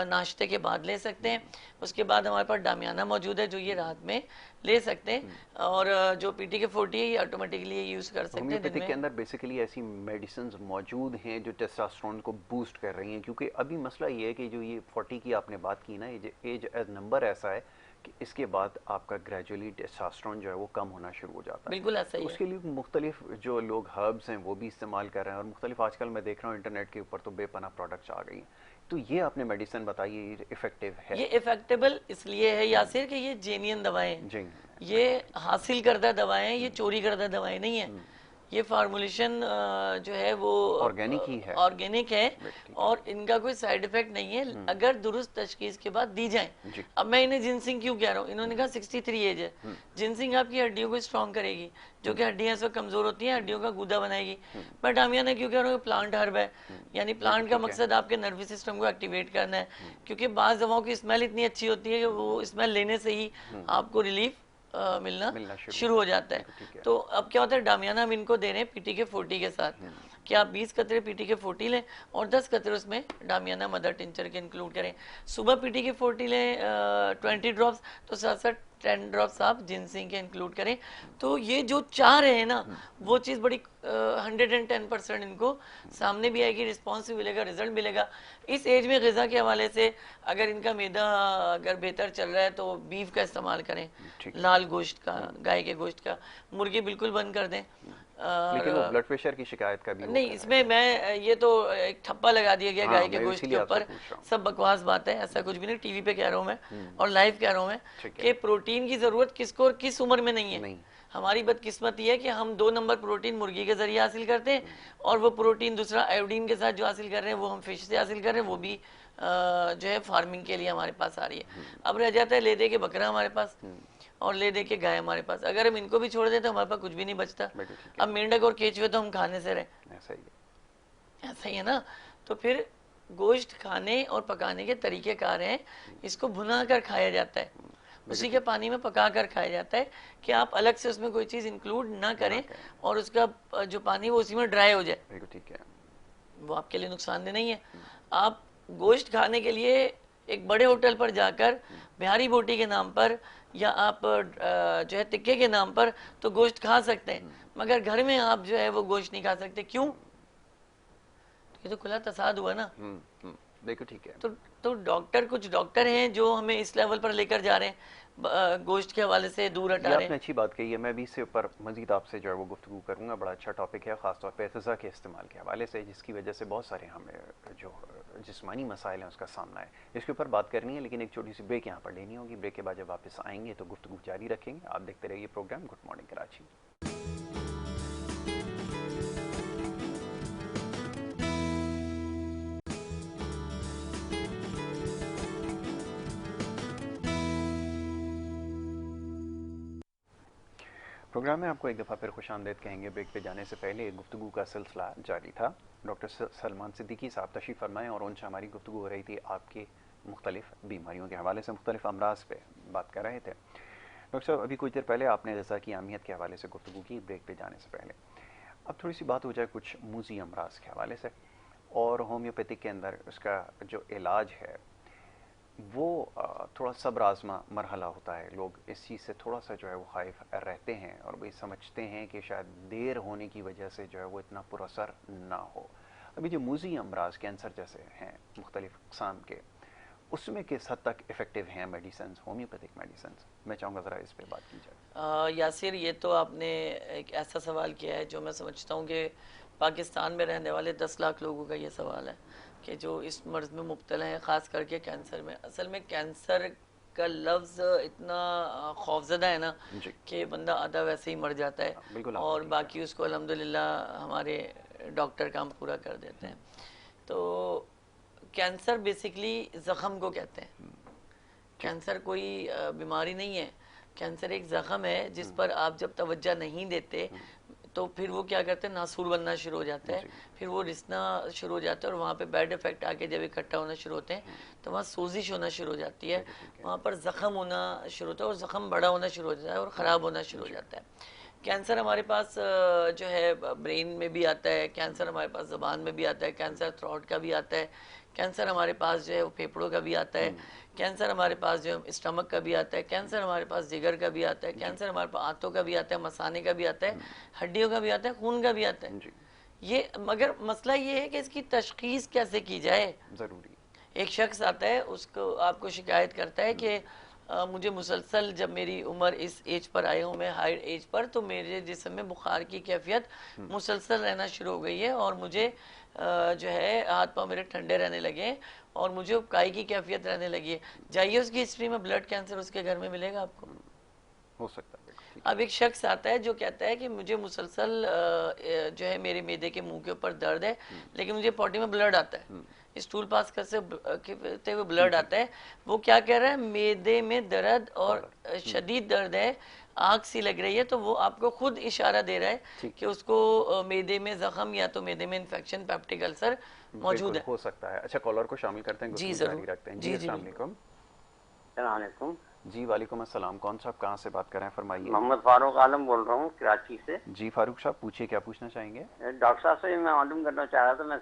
नाश्ते के बाद ले सकते हैं। उसके बाद हमारे पास डामियाना मौजूद है जो ये रात में ले सकते हैं। और जो PTK 40 है ये ऑटोमेटिकली यूज़ कर सकते हैं। होम्योपैथिक के अंदर बेसिकली ऐसी मेडिसिन मौजूद हैं जो टेस्टोस्टेरोन को बूस्ट कर रही हैं, क्योंकि अभी मसला ये है कि जो ये 40 की आपने बात की ना, ये एज एज नंबर ऐसा है कि इसके बाद आपका ग्रेजुअली टेस्टोस्टेरोन जो है वो कम होना शुरू हो जाता है। बिल्कुल ऐसा ही है। उसके लिए मुख्तलिफ जो लोग हर्ब्स हैं वो भी इस्तेमाल कर रहे हैं, और मुख्तलिफ आजकल मैं देख रहा हूँ इंटरनेट के ऊपर तो बेपना प्रोडक्ट्स आ गई हैं। तो ये आपने मेडिसिन बताई, ये इफेक्टिव है? ये इफेक्टेबल इसलिए है यासिर कि ये जेन्युइन दवाएं हैं, जी। ये हासिल करदा दवाएं हैं, ये चोरी करदा दवाएं नहीं है। ये फार्मूलेशन जो है वो ऑर्गेनिक ही है, ऑर्गेनिक है, और इनका कोई साइड इफेक्ट नहीं है अगर दुरुस्त तशखीस के बाद दी जाए। अब मैं इन्हें जिनसिंग क्यों कह रहा हूँ, इन्होंने कहा 63 एज है। जिनसिंग आपकी हड्डियों को स्ट्रॉन्ग करेगी, जो कि हड्डियां इस वक्त कमजोर होती हैं, हड्डियों का गूदा बनाएगी। मैं डामियाना क्यों कह रहा हूँ, प्लांट हर्ब है, यानी प्लांट का मकसद आपके नर्वस सिस्टम को एक्टिवेट करना है। क्योंकि बाज़ दवाओं की स्मेल इतनी अच्छी होती है कि वो स्मेल लेने से ही आपको रिलीफ मिलना शुरू हो जाता है। तो अब क्या होता है, डामियाना हम इनको दे रहे हैं PTK 40 के साथ कि आप 20 कतरे PTK 40 लें और 10 कतरे उसमें डामियाना मदर टिंचर के इंक्लूड करें। सुबह PTK 40 लें 20 ड्रॉप्स, तो साथ साथ 10 ड्रॉप्स आप जिनसिंग के इंक्लूड करें। तो ये जो चाह रहे हैं ना, वो चीज़ बड़ी 110% इनको सामने भी आएगी, रिस्पॉन्स भी मिलेगा, रिजल्ट मिलेगा। इस एज में ग़िज़ा के हवाले से अगर इनका मैदा अगर बेहतर चल रहा है तो बीफ का इस्तेमाल करें, लाल गोश्त का, गाय के गोश्त का। मुर्गी बिल्कुल बंद कर दें, लेकिन वो ब्लड प्रेशर की शिकायत का भी वो नहीं, कर इसमें रहे थे। मैं ये तो एक ठप्पा लगा दिया गया हाँ, गाय के मैं गोश्त के इसीलिए आपसे ऊपर, पूछ रहा हूँ। सब बकवास बात है, ऐसा कुछ भी नहीं, टीवी पे कह रहा हूँ मैं और लाइव कह रहा हूँ मैं ठीक है। कि प्रोटीन की जरूरत किसको और किस उम्र में नहीं है। नहीं। हमारी बदकिस्मती है कि हम 2 नंबर प्रोटीन मुर्गी के जरिए हासिल करते हैं और वो प्रोटीन दूसरा आयोडीन के साथ जो हासिल कर रहे हैं वो हम फिश से हासिल कर रहे हैं, वो भी जो है फार्मिंग के लिए हमारे पास आ रही है। अब रह जाता है ले दे के बकरा हमारे पास और ले दे के गाय हमारे पास, अगर हम इनको भी छोड़ दें तो हमारे पास कुछ भी नहीं बचता। बिल्कुल ठीक है। अब मेंढक और केचुए तो हम खाने से रहे, ऐसा ही है। ऐसा ही है ना। तो फिर गोश्त खाने और पकाने के तरीकेकार हैं, इसको भुना कर खाया जाता है, उसी के पानी में पका कर खाया जाता है कि आप अलग से उसमें कोई चीज़ इंक्लूड ना करें और उसका जो पानी वो उसी में ड्राई हो जाए, बिल्कुल ठीक है। वो आपके लिए नुकसानदेह नहीं है। आप गोश्त खाने के लिए एक बड़े होटल पर जाकर बिहारी बोटी के नाम पर या आप जो है टिक्के के नाम पर तो गोश्त खा सकते हैं, मगर घर में आप जो है वो गोश्त नहीं खा सकते। क्यों? ये तो खुला तसाद हुआ ना। देखो ठीक है। तो डॉक्टर, कुछ डॉक्टर हैं जो हमें इस लेवल पर लेकर जा रहे हैं, गोश्त के हवाले से दूर हटा ये रहे आपने हैं। अच्छी बात कही है, मैं भी इससे ऊपर मजीद आपसे जो है वो गुफ्तगू करूंगा। बड़ा अच्छा टॉपिक है, खासतौर पे ग़िज़ा के इस्तेमाल के हवाले से, जिसकी वजह से बहुत सारे हमें जो जिस्मानी मसाइल हैं उसका सामना है, इसके ऊपर बात करनी है। लेकिन एक छोटी सी ब्रेक यहाँ पर लेनी होगी। ब्रेक के बाद जब वापस आएंगे तो गुफ्तगू जारी रखेंगे। आप देखते रहिए programme good morning Karachi. Programme में आपको एक दफ़ा फिर खुशामदीद कहेंगे। ब्रेक पे जाने से पहले गुफ्तगू का सिलसिला जारी था। डॉक्टर सलमान सिद्दीकी साहब तशरीफ़ फरमाएँ और उनसे हमारी गुफ्तगू हो रही थी आपकी मुख्तलिफ बीमारियों के हवाले से, मुख्तलिफ अमराज पे बात कर रहे थे। डॉक्टर साहब, अभी कुछ देर पहले आपने ग़िज़ा की अहमियत के हवाले से गुफ्तगू की ब्रेक पे जाने से पहले। अब थोड़ी सी बात हो जाए कुछ मूज़ी अमराज के हवाले से, और होम्योपैथिक के अंदर उसका जो इलाज है वो थोड़ा सब्र आज़मा मरहला होता है। लोग इस चीज़ से थोड़ा सा जो है वो खाइफ रहते हैं और वही समझते हैं कि शायद देर होने की वजह से जो है वो इतना पुरअसर ना हो। अभी जो मूज़ी अमराज, कैंसर जैसे हैं मुख्तलिफ़ क़साम के, उसमें किस हद तक इफ़ेक्टिव हैं मेडिसिन, होम्योपैथिक मेडिसिन? मैं चाहूँगा ज़रा इस पर बात की जाए। यासिर, ये तो आपने एक ऐसा सवाल किया है जो मैं समझता हूँ कि पाकिस्तान में रहने वाले 10 लाख लोगों का ये सवाल है कि जो इस मर्ज़ में मुब्तला हैं, ख़ास करके कैंसर में। असल में कैंसर का लफ्ज़ इतना खौफज़दा है ना कि बंदा आधा वैसे ही मर जाता है और बाकी उसको अल्हम्दुलिल्लाह हमारे डॉक्टर काम पूरा कर देते हैं। तो कैंसर बेसिकली ज़ख़म को कहते हैं। कैंसर कोई बीमारी नहीं है, कैंसर एक ज़ख़म है जिस पर आप जब तवज्जो नहीं देते तो फिर वो क्या करते हैं, नासूर बनना शुरू हो जाता है, फिर वो रिसना शुरू हो जाता है और वहाँ पे बैड इफेक्ट आके जब इकट्ठा होना शुरू होते हैं तो वहाँ सोजिश होना शुरू हो जाती है, वहाँ पर ज़ख़म होना शुरू होता है और ज़ख़म बड़ा होना शुरू हो जाता है और ख़राब होना शुरू हो जाता है। कैंसर हमारे पास जो है ब्रेन में भी आता है, कैंसर हमारे पास ज़बान में भी आता है, कैंसर थ्रोट का भी आता है, कैंसर हमारे पास जो है वो फेफड़ों का भी आता है, कैंसर हमारे पास जो है स्टमक का भी आता है, कैंसर हमारे पास जिगर का भी आता है, कैंसर हमारे पास आंतों का भी आता है, मसाने का भी आता है, हड्डियों का भी आता है, खून का भी आता है। ये मगर मसला ये है कि इसकी तशखीस कैसे की जाए। ज़रूरी, एक शख्स आता है, उसको आपको शिकायत करता है कि मुझे मुसलसल जब मेरी उम्र इस एज पर आया हूँ मैं हाई एज पर, तो मेरे जिस्म में बुखार की कैफियत मुसलसल रहना शुरू हो गई है और मुझे जो है हाथ पाँव मेरे ठंडे रहने लगे और मुझे उबकाई की कैफियत रहने लगी है। जाइए उसकी हिस्ट्री में ब्लड कैंसर उसके घर में मिलेगा आपको, हो सकता है। अब एक शख्स आता है जो कहता है कि मुझे मुसलसल जो है मेरे मैदे के मुंह के ऊपर दर्द है लेकिन मुझे पॉटी में ब्लड आता है, स्टूल पास करते हुए ब्लड आता है। वो क्या कह रहा है, मैदे में दर्द और शदीद दर्द है, आग सी लग रही है, तो वो आपको खुद इशारा दे रहा है कि उसको मैदे में जख्म या तो मैदे में इन्फेक्शन, पेप्टिक अल्सर मौजूद है। हो सकता है। अच्छा, कॉलर को शामिल करते हैं, जी जरूर रखते हैं। जी अस्सलाम वालेकुम। जी वालेकुम अस्सलाम। कौन साहब कहाँ से बात कर रहे हैं, फरमाइए। मोहम्मद फारूक आलम बोल रहा हूँ कराची से। जी फारूक साहब, पूछिए, क्या पूछना चाहेंगे? डॉक्टर साहब से मैं मालूम करना चाह रहा था, मैं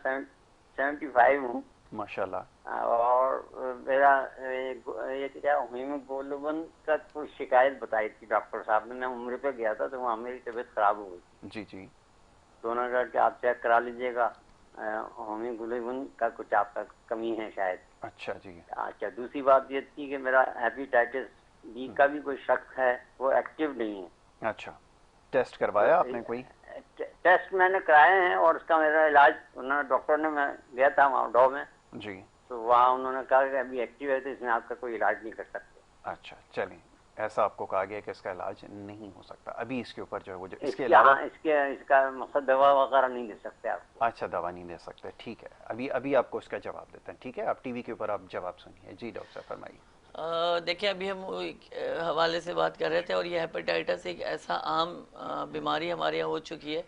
75 हूँ माशाल्लाह, और मेरा ये क्या हीमोग्लोबिन का कोई शिकायत बताई थी डॉक्टर साहब ने। मैं उम्र पे गया था तो वहाँ मेरी तबीयत खराब हो गई। जी जी, तो उन्होंने कहा कि आप चेक करा लीजिएगा, हीमोग्लोबिन का कुछ आपका कमी है शायद। अच्छा जी। अच्छा, दूसरी बात ये थी कि मेरा हेपेटाइटिस बी का भी कोई शक है, वो एक्टिव नहीं है। अच्छा, टेस्ट करवाया आपने कोई? टेस्ट मैंने कराए हैं और उसका मेरा इलाज उन्होंने, डॉक्टर ने, मैं गया था वहाँ डॉ में, जी। तो वहाँ उन्होंने कहा कि अभी एक्टिव है तो इसमें आपका कोई इलाज नहीं कर सकते। अच्छा, चलें, ऐसा आपको कहा गया कि इसका इलाज नहीं हो सकता अभी, इसके ऊपर जो है वो इसके इसके अलावा हाँ, इसका मतलब दवा वगैरह नहीं दे सकते आपको। अच्छा, दवा नहीं दे सकते, ठीक है। अभी आपको इसका जवाब देते हैं, ठीक है। आप टीवी के ऊपर आप जवाब सुनिए। जी डॉक्टर साहब फरमाइए। देखिए, अभी हम एक हवाले से बात कर रहे थे और ये हेपेटाइटिस एक ऐसा आम बीमारी हमारे यहाँ हो चुकी है,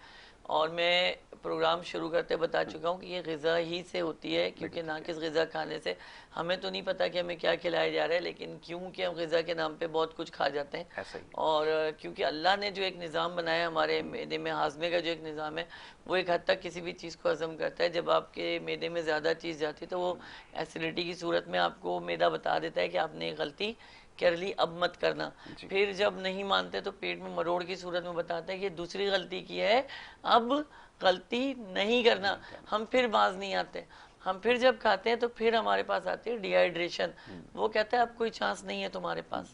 और मैं प्रोग्राम शुरू करते बता चुका हूँ कि ये ग़िज़ा ही से होती है, क्योंकि नाकिस ग़िज़ा खाने से हमें तो नहीं पता कि हमें क्या खिलाया जा रहा है, लेकिन क्योंकि हम ग़िज़ा के नाम पे बहुत कुछ खा जाते हैं। ऐसा ही। और क्योंकि अल्लाह ने जो एक निज़ाम बनाया हमारे मैदे में, हाजमे का जो एक निज़ाम है, वो एक हद तक किसी भी चीज़ को हज़म करता है। जब आपके मैदे में ज़्यादा चीज़ जाती है तो वो एसिडिटी की सूरत में आपको मैदा बता देता है कि आपने गलती कर ली, अब मत करना। फिर जब नहीं मानते तो पेट में मरोड़ की सूरत में बताता है कि दूसरी गलती की है, अब गलती नहीं करना। हम फिर बाज नहीं आते, हम फिर जब खाते हैं तो फिर हमारे पास आती है डिहाइड्रेशन। वो कहता है अब कोई चांस नहीं है तुम्हारे पास,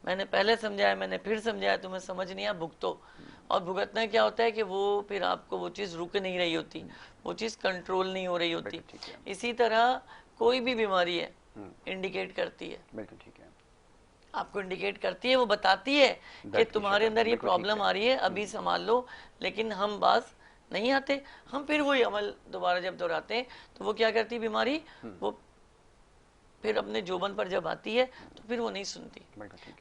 मैंने पहले समझाया, मैंने फिर समझाया, तुम्हें समझ नहीं आया, भुगतो। और भुगतना क्या होता है कि वो फिर आपको वो चीज़ रुक नहीं रही होती, वो चीज़ कंट्रोल नहीं हो रही होती। इसी तरह कोई भी बीमारी है इंडिकेट करती है, बिल्कुल ठीक है, आपको इंडिकेट करती है, वो बताती है कि तुम्हारे अंदर ये प्रॉब्लम आ रही है, अभी संभाल लो। लेकिन हम बाज नहीं आते, हम फिर वही अमल दोबारा जब दोहराते हैं तो वो क्या करती है बीमारी, वो फिर अपने जोबन पर जब आती है तो फिर वो नहीं सुनती।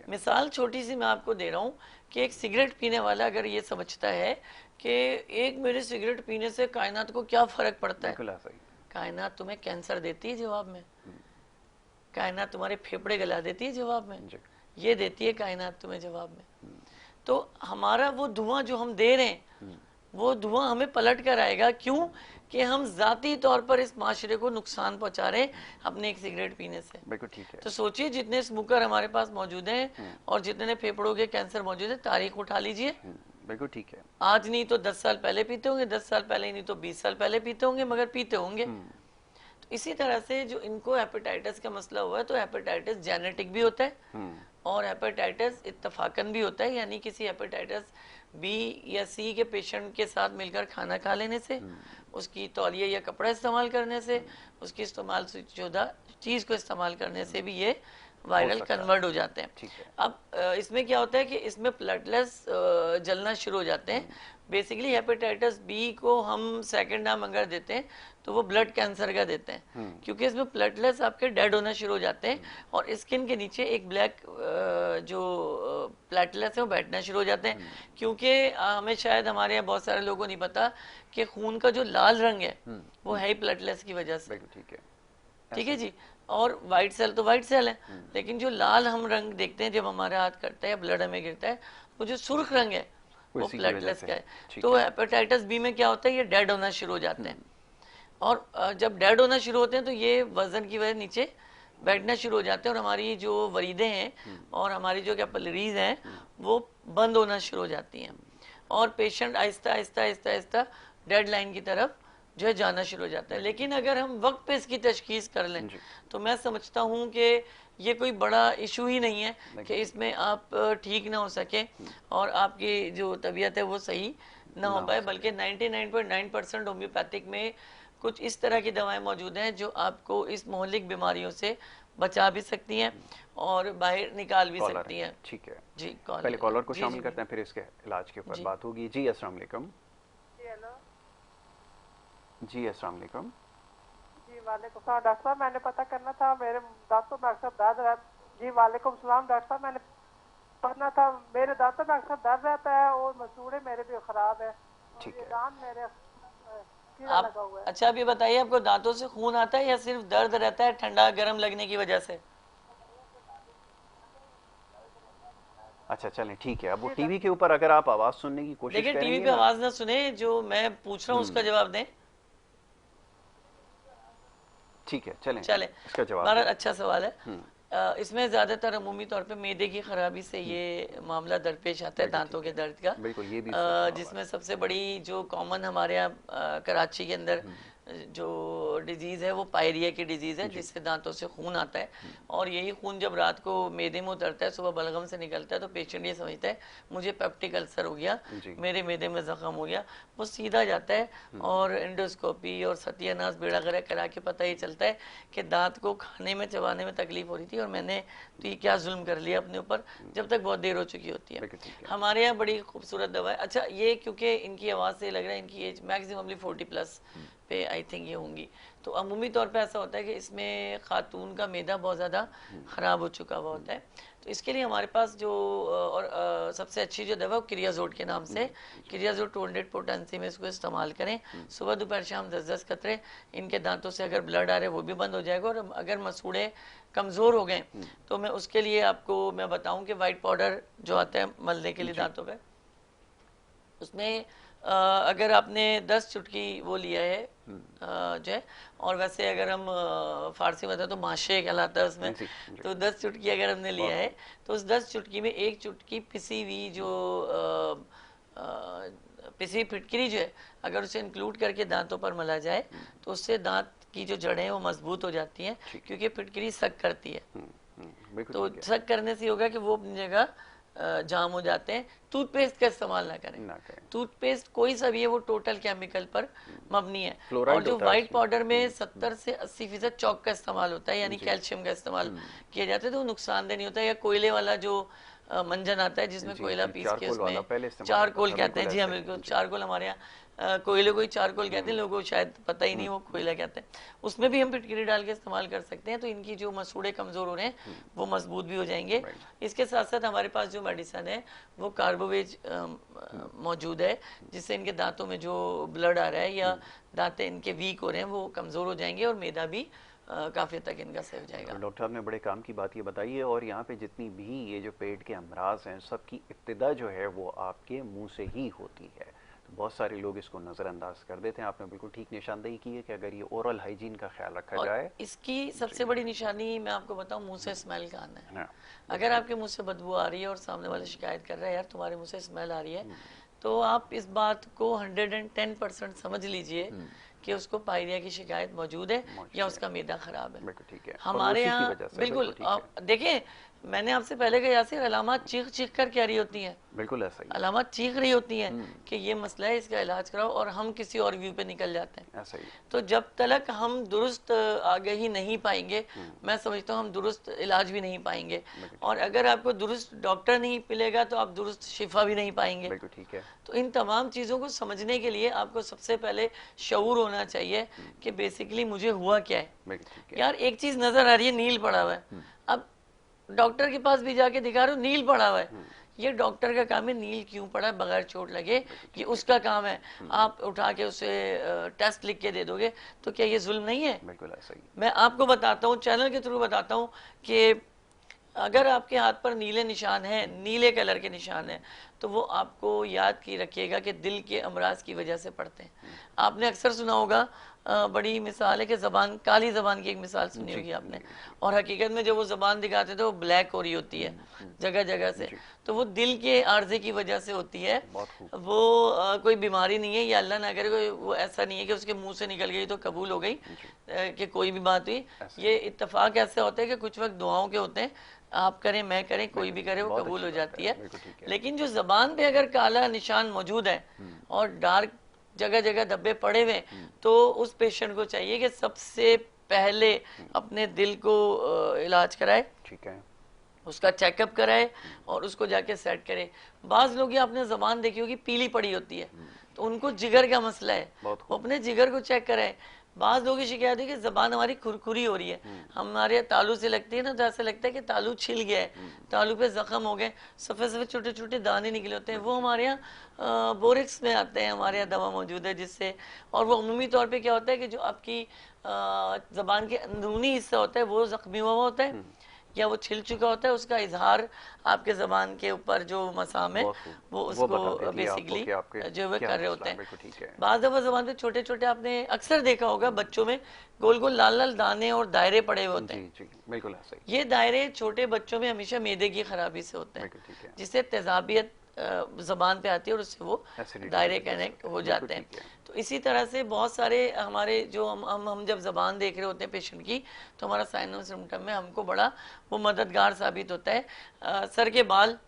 मिसाल छोटी सी मैं आपको दे रहा हूँ कि एक सिगरेट पीने वाला अगर ये समझता है कि एक मेरे सिगरेट पीने से कायनात को क्या फर्क पड़ता है, कायनात तुम्हें कैंसर देती है जवाब में, कायनात तुम्हारे फेफड़े गला देती है जवाब में, ये देती है कायनात तुम्हें जवाब में। तो हमारा वो धुआं जो हम दे रहे हैं, वो धुआं हमें पलट कर आएगा। क्यों कि हम जाती तौर पर इस माशरे को नुकसान पहुंचा रहे हैं अपने एक सिगरेट पीने से। बिल्कुल ठीक है। तो सोचिए, जितने स्मोकर हमारे पास मौजूद हैं और जितने फेफड़ों के कैंसर मौजूद है, तारीख उठा लीजिए। बिल्कुल ठीक है। आज नहीं तो 10 साल पहले पीते होंगे, 10 साल पहले नहीं तो 20 साल पहले पीते होंगे, मगर पीते होंगे। इसी तरह से जो इनको हेपेटाइटिस का मसला हुआ है, तो हेपेटाइटिस जेनेटिक भी होता है और हेपेटाइटिस इत्तफाकन भी होता है, यानी किसी हेपेटाइटिस बी या सी के पेशेंट के साथ मिलकर खाना खा लेने से, उसकी तौलिया या कपड़ा इस्तेमाल करने से, उसकी इस्तेमाल शुदा चीज़ को इस्तेमाल करने से भी ये वायरल कन्वर्ट हो जाते हैं। अब इसमें क्या होता है कि इसमें प्लेटलेट्स जलना शुरू हो जाते हैं। बेसिकली हेपेटाइटिस बी को हम सेकंड नाम अगर देते हैं तो वो ब्लड कैंसर का देते हैं, क्योंकि इसमें प्लेटलेट्स आपके डेड होना शुरू हो जाते हैं और स्किन के नीचे एक ब्लैक जो प्लेटलेट्स हैं वो बैठना शुरू हो जाते हैं। क्योंकि हमें शायद हमारे यहाँ बहुत सारे लोगों को नहीं पता कि खून का जो लाल रंग है वो है ही प्लेटलेट्स की वजह से। ठीक है जी। और वाइट सेल तो वाइट सेल है, लेकिन जो लाल हम रंग देखते हैं जब हमारा हाथ कटता है या ब्लड हमें गिरता है, वो जो सुर्ख रंग है वो प्लेटलेट्स का है। तो हेपेटाइटिस बी में क्या होता है, ये डेड होना शुरू हो जाते हैं और जब डेड होना शुरू होते हैं तो ये वजन की वजह नीचे बैठना शुरू हो जाते हैं और हमारी जो वरीदें हैं और हमारी जो कैपिलरीज हैं वो बंद होना शुरू हो जाती हैं और patient Aahista Aahista Aahista Aahista dead line की तरफ जो है जाना शुरू हो जाता है। लेकिन अगर हम वक्त पे इसकी तशखीस कर लें तो मैं समझता हूँ कि ये कोई बड़ा इशू ही नहीं है कि इसमें आप ठीक ना हो सके और आपकी जो तबीयत है वो सही ना हो पाए, बल्कि 99.9% होम्योपैथिक में कुछ इस तरह की दवाएं मौजूद हैं जो आपको इस मोहल्लिक बीमारियों से बचा भी सकती हैं और बाहर निकाल भी सकती हैं। ठीक है जी, पहले कॉलर को शामिल करते हैं, फिर इसके इलाज के ऊपर बात होगी। जी अस्सलाम वालेकुम। जी अस्सलाम वालेकुम। जी वालेकुम सलाम डॉक्टर साहब, मैंने पता करना था मेरे दांतों में अक्सर दर्द रहता। जी वालेकुम सलाम डॉक्टर साहब, मैंने पढ़ना था मेरे दांतों में अक्सर दर्द रहता है और मसूड़े मेरे भी खराब है। ठीक है। दांत मेरे आप लगा हुआ है। अच्छा आप ये बताइए, आपको दांतों से खून आता है या सिर्फ दर्द रहता है ठंडा गर्म लगने की वजह से? अच्छा चलें ठीक है। अब वो टीवी के ऊपर अगर आप आवाज सुनने की कोशिश देखिए, टीवी पे आवाज ना सुने, जो मैं पूछ रहा हूँ उसका जवाब दें। ठीक है चलें, चले इसका जवाब बड़ा अच्छा सवाल है। इसमें ज्यादातर अमूमी तौर पे मैदे की खराबी से ये मामला दरपेश आता है, दांतों के दर्द का। बिल्कुल, ये भी जिसमें सबसे बड़ी जो कॉमन हमारे यहाँ कराची के अंदर जो डिजीज़ है वो पायरिया की डिजीज़ है, जिससे दांतों से खून आता है, और यही खून जब रात को मैदे में उतरता है, सुबह बलगम से निकलता है, तो पेशेंट ये समझता है मुझे पेप्टिक अल्सर हो गया, मेरे मैदे में जख्म हो गया। वो सीधा जाता है और एंडोस्कोपी और सत्यानाश बेड़ा गर्क करा के पता ये चलता है कि दांत को खाने में चबाने में तकलीफ हो रही थी और मैंने तो ये क्या जुल्म कर लिया अपने ऊपर, जब तक बहुत देर हो चुकी होती है। हमारे यहाँ बड़ी खूबसूरत दवा है। अच्छा, ये क्योंकि इनकी आवाज़ से लग रहा है इनकी एज मैक्सिममली 40+ पे आई थिंक ये होंगी, तो अमूमी तौर पे ऐसा होता है कि इसमें खातून का मैदा बहुत ज़्यादा ख़राब हो चुका हुआ होता है। तो इसके लिए हमारे पास जो और सबसे अच्छी जो दवा क्रियाजोट के नाम से, क्रियाजोट 200 पोटेंसी में इसको इस्तेमाल करें, सुबह दोपहर शाम 10-10 कतरे। इनके दांतों से अगर ब्लड आ रहे वो भी बंद हो जाएगा, और अगर मसूड़े कमज़ोर हो गए तो मैं उसके लिए आपको मैं बताऊं कि वाइट पाउडर जो आता है मलने के लिए दांतों पे, उसमें अगर आपने 10 चुटकी वो लिया है जो है, और वैसे अगर हम फारसी में बताएं तो माशे कहलाता है उसमें, तो 10 चुटकी अगर हमने लिया है तो उस 10 चुटकी में 1 चुटकी पिसी हुई जो पिसी फिटकरी जो है, अगर उसे इंक्लूड करके दांतों पर मला जाए तो उससे दांत की जो जड़ें वो मजबूत हो जाती हैं, क्योंकि फिटकरी सक करती है। तो सक करने से होगा कि वो अपनी जगह जाम हो जाते हैं। टूथपेस्ट का इस्तेमाल ना करें। टूथपेस्ट कोई सा भी है वो टोटल केमिकल पर मबनी है, और जो व्हाइट पाउडर में 70 से 80% चौक का इस्तेमाल होता है, यानी कैल्शियम का इस्तेमाल किया जाता है, तो नुकसानदेह नहीं होता है। या कोयले वाला जो मंजन आता है जिसमें कोयला पीस के उसमें चारकोल कहते हैं, जी हाँ बिल्कुल, चारकोल हमारे यहाँ कोयले को ही चारकोल कहते हैं, लोगों को शायद पता ही नहीं वो कोयला कहते हैं, उसमें भी हम फिटकरी डाल के इस्तेमाल कर सकते हैं। तो इनकी जो मसूड़े कमज़ोर हो रहे हैं वो मजबूत भी हो जाएंगे। इसके साथ साथ हमारे पास जो मेडिसन है वो कार्बोवेज मौजूद है, जिससे इनके दांतों में जो ब्लड आ रहा है या दांतें इनके वीक हो रहे हैं वो कमज़ोर हो जाएंगे, और मैदा भी काफ़ी तक इनका सही हो जाएगा। डॉक्टर साहब ने बड़े काम की बात ये बताई है, और यहाँ पे जितनी भी ये जो पेट के अमराज हैं सबकी इब्तिदा जो है वो आपके मुंह से ही होती है। तो बहुत सारे लोग इसको नज़रअंदाज कर देते हैं। आपने बिल्कुल ठीक निशानदेही की है कि अगर ये ओरल हाइजीन का ख्याल रखा जाए, इसकी सबसे बड़ी निशानी मैं आपको बताऊं, मुंह से स्मेल का आना है। अगर आपके मुंह से बदबू आ रही है और सामने वाले शिकायत कर रहा है यार तुम्हारे मुंह से स्मेल आ रही है, तो आप इस बात को 110% समझ लीजिए कि उसको पायरिया की शिकायत मौजूद है या उसका मैदा खराब है। ठीक है। हमारे यहाँ बिल्कुल देखिए, मैंने आपसे पहले कहा यासिर, अलामत चीख चीख कर क्या रही होती हैं, बिल्कुल ऐसा ही अलामत चीख रही होती हैं कि ये मसला है, इसका इलाज कराओ, और हम किसी और व्यू पे निकल जाते हैं। ऐसा ही। तो जब तक हम दुरुस्त आगाही नहीं पाएंगे, मैं समझता हूँ हम दुरुस्त इलाज भी नहीं पाएंगे, और अगर आपको दुरुस्त डॉक्टर नहीं मिलेगा तो आप दुरुस्त शिफा भी नहीं पाएंगे। बिल्कुल ठीक है। तो इन तमाम चीज़ों को समझने के लिए आपको सबसे पहले शऊर होना चाहिए कि बेसिकली मुझे हुआ क्या है। यार एक चीज़ नज़र आ रही है, नील पड़ा हुआ है, अब डॉक्टर के पास भी जाके दिखा रहे हो नील पड़ा हुआ है, ये डॉक्टर का काम है नील क्यों पड़ा है बगैर चोट लगे, ये उसका काम है। आप उठा के उसे टेस्ट लिख के दे दोगे तो क्या ये जुल्म नहीं है? बिल्कुल ऐसा ही। मैं आपको बताता हूँ, चैनल के थ्रू बताता हूँ कि अगर आपके हाथ पर नीले निशान हैं, नीले कलर के निशान हैं, तो वो आपको याद की रखिएगा कि दिल के अमराज की वजह से पड़ते हैं। आपने अक्सर सुना होगा, बड़ी मिसाल है कि ज़बान, काली ज़बान की एक मिसाल सुनी होगी आपने, और हकीकत में जब वो ज़बान दिखाते थे वो ब्लैक हो रही होती है जगह जगह से, तो वो दिल के आर्जे की वजह से होती है। वो कोई बीमारी नहीं है, या अल्लाह ना करे कोई, वो ऐसा नहीं है कि उसके मुंह से निकल गई तो कबूल हो गई कि कोई भी बात हुई। ये इत्तेफाक ऐसे होता है कि कुछ वक्त दुआओं के होते हैं, आप करें मैं करें कोई भी करे वो कबूल हो जाती है। लेकिन जो ज़बान पे अगर काला निशान मौजूद है और डार्क जगह जगह धब्बे पड़े हुए, तो उस पेशेंट को चाहिए कि सबसे पहले अपने दिल को इलाज कराए, ठीक है, उसका चेकअप कराए और उसको जाके सेट करे। बाज़ लोग ये आपने ज़बान देखी होगी पीली पड़ी होती है, तो उनको जिगर का मसला है, वो अपने जिगर को चेक कराए। बाज़ लोगों की शिकायत है कि ज़बान हमारी खुरखुरी हो रही है, हमारे तालू से लगती है ना, तो ऐसा लगता है कि तालू छिल गया है, तालू पे ज़ख्म हो गए, सफ़ेद सफ़ेद छोटे छोटे दाने निकले होते हैं। वो हमारे यहाँ बोरिक्स में आते हैं, हमारे यहाँ दवा मौजूद है जिससे, और वो अमूमी तौर पे क्या होता है कि जो आपकी ज़बान के अंदरूनी हिस्सा होता है वो ज़ख्मी हुआ होता है या वो छिल चुका होता है, उसका इजहार आपके ज़बान के ऊपर जो मसाम है वो उसको बेसिकली जो वे कर रहे होते हैं। बाज़ दफ़ा ज़बान पे छोटे छोटे, आपने अक्सर देखा होगा बच्चों में गोल गोल लाल लाल दाने और दायरे पड़े हुए होते हैं। बिल्कुल ऐसा ही। ये दायरे छोटे बच्चों में हमेशा मैदे की खराबी से होते हैं, जिससे तेजाबियत ज़बान पे आती है और उससे वो Acidity डायरेक्ट की वजह से कनेक्ट होता है। हो बिल्कुल जाते हैं। ठीक है। तो इसी तरह से बहुत सारे हमारे जो हम जब ज़बान देख रहे होते हैं पेशेंट की, तो हमारा साइन और सिम्टम में हमको बड़ा वो मददगार साबित होता है। सर के बाल,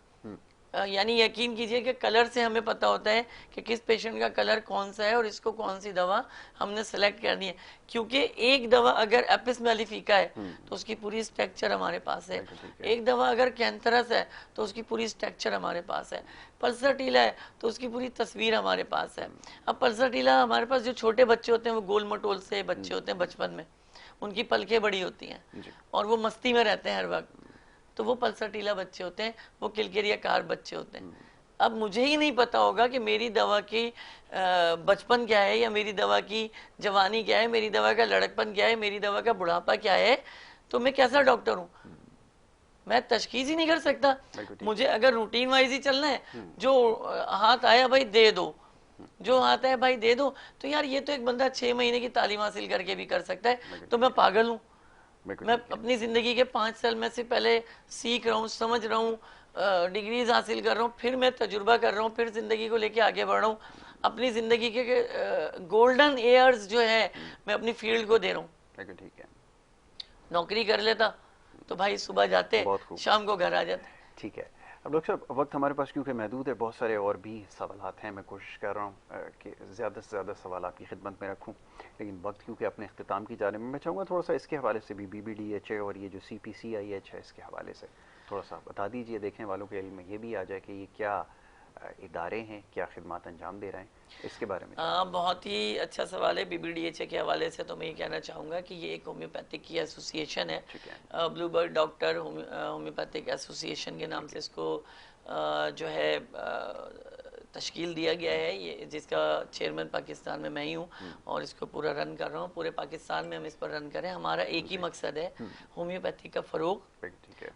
यानी यकीन कीजिए कि कलर से हमें पता होता है कि किस पेशेंट का कलर कौन सा है और इसको कौन सी दवा हमने सेलेक्ट करनी है, क्योंकि एक दवा अगर एपिस मेलिफिका है तो उसकी पूरी स्ट्रक्चर हमारे पास है, एक दवा अगर कैंथरस है तो उसकी पूरी स्ट्रक्चर हमारे पास है, पल्सरटीला है तो उसकी पूरी तस्वीर हमारे पास है। अब पल्सरटीला हमारे पास जो छोटे बच्चे होते हैं वो गोल मटोल से बच्चे होते हैं बचपन में, उनकी पलकें बड़ी होती हैं और वो मस्ती में रहते हैं हर वक्त, तो वो पल्सरटीला बच्चे होते हैं, वो किलकिरियाकार बच्चे होते हैं। अब मुझे ही नहीं पता होगा कि मेरी दवा की बचपन क्या है या मेरी दवा की जवानी क्या है, मेरी दवा का लड़कपन क्या है, मेरी दवा का बुढ़ापा क्या है, तो मैं कैसा डॉक्टर हूँ? मैं तशखीस ही नहीं कर सकता। मुझे अगर रूटीन वाइज ही चलना है, जो हाथ आया भाई दे दो, जो हाथ है भाई दे दो, तो यार ये तो एक बंदा 6 महीने की तालीम हासिल करके भी कर सकता है, तो मैं पागल हूँ? मैं अपनी जिंदगी के 5 साल में से पहले सीख रहा हूँ, समझ रहा हूँ, डिग्रीज हासिल कर रहा हूँ, फिर मैं तजुर्बा कर रहा हूँ, फिर जिंदगी को लेके आगे बढ़ रहा हूँ। अपनी जिंदगी के गोल्डन ईयर्स जो है मैं अपनी फील्ड को दे रहा हूँ। ठीक है। नौकरी कर लेता तो भाई सुबह जाते शाम को घर आ जाते। ठीक है। अब डॉक्टर साहब वक्त हमारे पास क्योंकि महदूद है, बहुत सारे और भी सवालात हैं, मैं कोशिश कर रहा हूँ कि ज़्यादा से ज़्यादा सवाल आपकी खिदमत में रखूँ, लेकिन वक्त क्योंकि अपने अख्तिताम की जाने में, मैं चाहूँगा थोड़ा सा इसके हवाले से भी BBDHA और ये जो CPCIH है इसके हवाले से थोड़ा सा बता दीजिए, देखने वालों के इल्म में ये भी आ जाए कि ये क्या इदारे हैं, क्या खिदमत अंजाम दे रहे हैं, इसके बारे में। बहुत ही अच्छा सवाल है। BBDHA के हवाले से तो मैं ये कहना चाहूँगा कि ये एक होम्योपैथिक की एसोसिएशन है, ब्लूबर्ड डॉक्टर होम्योपैथिक एसोसिएशन के नाम से इसको जो है तश्कील दिया गया है, ये जिसका चेयरमैन पाकिस्तान में मैं ही हूँ और इसको पूरा रन कर रहा हूँ। पूरे पाकिस्तान में हम इस पर रन करें, हमारा एक ही मकसद है होम्योपैथिक का फ़रोग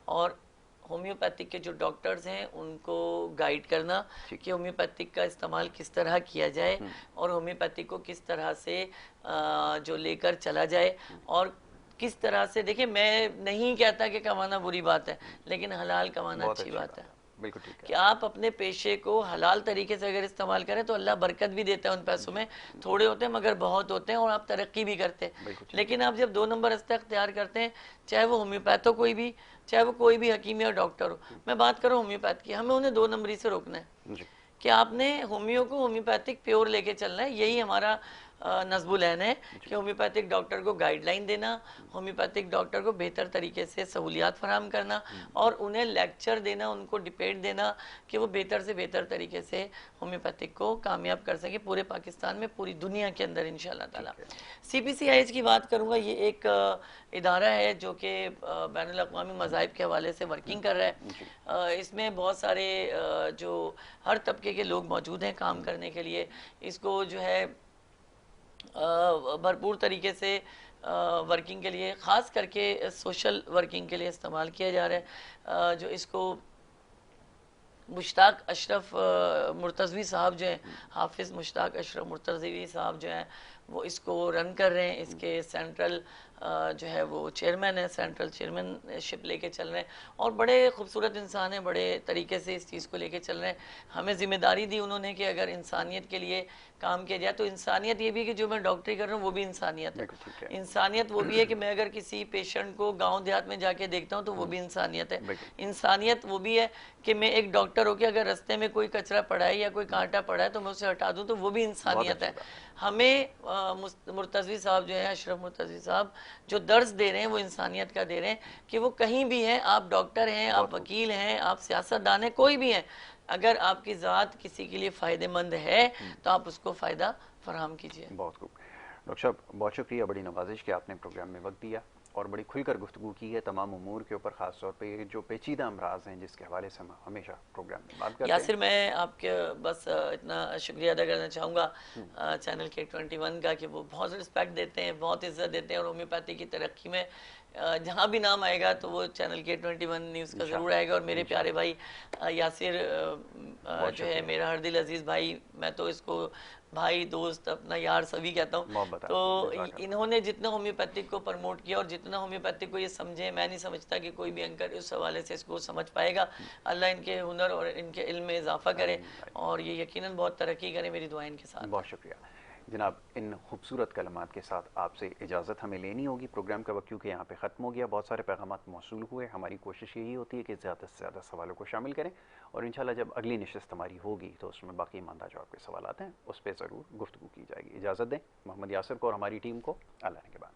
और होम्योपैथिक के जो डॉक्टर्स हैं उनको गाइड करना कि होम्योपैथिक का इस्तेमाल किस तरह किया जाए और होम्योपैथिक को किस तरह से जो लेकर चला जाए और किस तरह से। देखिए, मैं नहीं कहता कि कमाना बुरी बात है, लेकिन हलाल कमाना अच्छी बात है। बिल्कुल ठीक है कि आप अपने पेशे को हलाल तरीके से अगर इस्तेमाल करें तो अल्लाह बरकत भी देता है उन पैसों में, थोड़े होते हैं मगर बहुत होते हैं और आप तरक्की भी करते हैं। लेकिन आप जब 2 नंबर रास्ता अख्तियार करते हैं, चाहे वो होम्योपैथ हो कोई भी, चाहे वो कोई भी हकीम या डॉक्टर हो, मैं बात करूँ होम्योपैथ की, हमें उन्हें 2 नंबरी से रोकना है कि आपने होम्यो को होम्योपैथिक प्योर लेके चलना है। यही हमारा नज़्बुल-ऐन है कि होम्योपैथिक डॉक्टर को गाइडलाइन देना, होम्योपैथिक डॉक्टर को बेहतर तरीके से सहूलियात फराहम करना और उन्हें लेक्चर देना, उनको डिबेट देना कि वो बेहतर से बेहतर तरीके से होम्योपैथिक को कामयाब कर सके पूरे पाकिस्तान में, पूरी दुनिया के अंदर इंशाअल्लाह ताला। CPCIH की बात करूँगा, ये एक इदारा है जो कि बैनुल अक़वामी मज़ाहिब के हवाले से वर्किंग कर रहा है। इसमें बहुत सारे जो हर तबके के लोग मौजूद हैं काम करने के लिए। इसको जो है भरपूर तरीके से वर्किंग के लिए, ख़ास करके सोशल वर्किंग के लिए इस्तेमाल किया जा रहा है। जो इसको मुश्ताक अशरफ मुर्तज़वी साहब जो हैं, हाफिज़ मुश्ताक अशरफ मुर्तज़वी साहब जो हैं, वो इसको रन कर रहे हैं। इसके सेंट्रल जो है वो चेयरमैन है, सेंट्रल चेयरमैनशिप लेके चल रहे हैं और बड़े खूबसूरत इंसान हैं, बड़े तरीके से इस चीज़ को लेके चल रहे हैं। हमें ज़िम्मेदारी दी उन्होंने कि अगर इंसानियत के लिए काम किया जाए, तो इंसानियत ये भी कि जो मैं डॉक्टरी कर रहा हूँ वो भी इंसानियत है। इंसानियत वो भी है कि मैं अगर किसी पेशेंट को गांव देहात में जाके देखता हूँ तो वो भी इंसानियत है। इंसानियत वो भी है कि मैं एक डॉक्टर होकर अगर रास्ते में कोई कचरा पड़ा है या कोई कांटा पड़ा है तो मैं उसे हटा दूँ, तो वो भी इंसानियत है। हमें मुर्तज़वी साहब जो है, अशरफ मुर्तज़वी साहब जो दर्स दे रहे हैं वो इंसानियत का दे रहे हैं कि वो कहीं भी हैं, आप डॉक्टर हैं, आप वकील हैं, आप सियासतदान हैं, कोई भी हैं, अगर आपकी ज़ात किसी के लिए फ़ायदेमंद है तो आप उसको फ़ायदा फराहम कीजिए। बहुत खूब डॉक्टर साहब, बहुत शुक्रिया, बड़ी नवाजिश कि आपने प्रोग्राम में वक्त दिया और बड़ी खुलकर गुफ्तगू की है तमाम उमूर के ऊपर, ख़ास तौर पे जो पेचीदा अमराज हैं जिसके हवाले से हम हमेशा प्रोग्राम में बात करते हैं। यासिर, मैं आपके बस इतना शुक्रिया अदा करना चाहूँगा चैनल K21 का कि वो बहुत रिस्पेक्ट देते हैं, बहुत इज़्ज़त देते हैं और होम्योपैथी की तरक्की में जहाँ भी नाम आएगा तो वो चैनल K21 न्यूज़ का ज़रूर आएगा। और मेरे प्यारे भाई यासिर जो है मेरा हरदिल अजीज़ भाई, मैं तो इसको भाई दोस्त अपना यार सभी कहता हूँ। तो इन्होंने जितना होम्योपैथिक को प्रमोट किया और जितना होम्योपैथिक को ये समझे, मैं नहीं समझता कि कोई भी एंकर इस हवाले से इसको समझ पाएगा। अल्लाह इनके हुनर और इनके इल्म में इजाफा करे और ये यकीनन बहुत तरक्की करे। मेरी दुआएं इनके साथ। बहुत शुक्रिया जनाब। इन खूबसूरत कलमात के साथ आपसे इजाज़त हमें लेनी होगी। प्रोग्राम का वक्त क्योंकि यहाँ पे ख़त्म हो गया, बहुत सारे पैगामात मौसूल हुए। हमारी कोशिश यही होती है कि ज़्यादा से ज़्यादा सवालों को शामिल करें और इंशाल्लाह जब अगली नशिस्त हमारी होगी तो उसमें बाकी ईमानदार जो आपके सवाल हैं उस पर ज़रूर गुफ्तगू की जाएगी। इजाज़त दें मोहम्मद यासिर को और हमारी टीम को। अल्लाह के बाद।